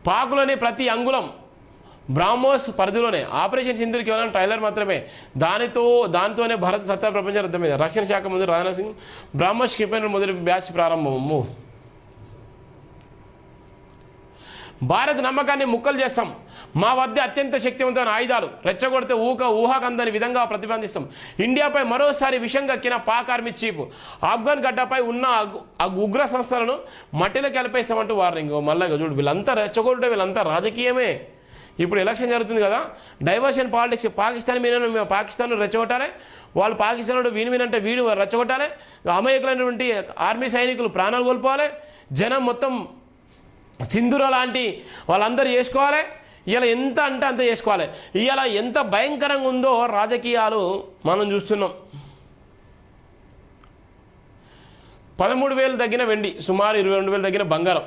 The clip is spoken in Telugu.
పాకులోని ప్రతి అంగుళం బ్రాహ్మోస్ పరిధిలోనే. ఆపరేషన్ సింధూర్ కేవలం ట్రైలర్ మాత్రమే. దానితోనే భారత సత్తా ప్రపంచం అర్థమైంది. రక్షణ శాఖ మంత్రి రాజ్నాథ్ సింగ్ బ్రాహ్మోస్ క్షిపణి మొదటి బ్యాచ్ ప్రారంభము. భారత్ నమ్మకాన్ని ముక్కలు చేస్తాం. మా వద్ద అత్యంత శక్తివంతమైన ఆయుధాలు, రెచ్చగొడితే ఊహాకందని విధంగా ప్రతిబంధిస్తాం. ఇండియాపై మరోసారి విషం కక్కిన పాక్ ఆర్మీ చీఫ్. ఆఫ్ఘన్ గడ్డపై ఉన్న ఉగ్ర సంస్థలను మట్టిలో కలిపేస్తామంటూ వార్నింగ్. మళ్ళీ చూడు, వీళ్ళంతా రెచ్చగొడితే వీళ్ళంతా రాజకీయమే. ఇప్పుడు ఎలక్షన్ జరుగుతుంది కదా, డైవర్షన్ పాలిటిక్స్. పాకిస్తాన్ మీద పాకిస్తాన్ రెచ్చగొట్టాలి, వాళ్ళు పాకిస్తాన్ వీని మీనంటే వీడు రెచ్చగొట్టాలి. అమాయకులైనటువంటి ఆర్మీ సైనికులు ప్రాణాలు కోల్పోవాలి. జనం మొత్తం సింధూర లాంటి వాళ్ళందరూ చేసుకోవాలి. ఇలా ఎంత అంటే అంత చేసుకోవాలి. ఇలా ఎంత భయంకరంగా ఉందో రాజకీయాలు మనం చూస్తున్నాం. 13,000 తగ్గిన వెండి, సుమారు 22,000 తగ్గిన బంగారం.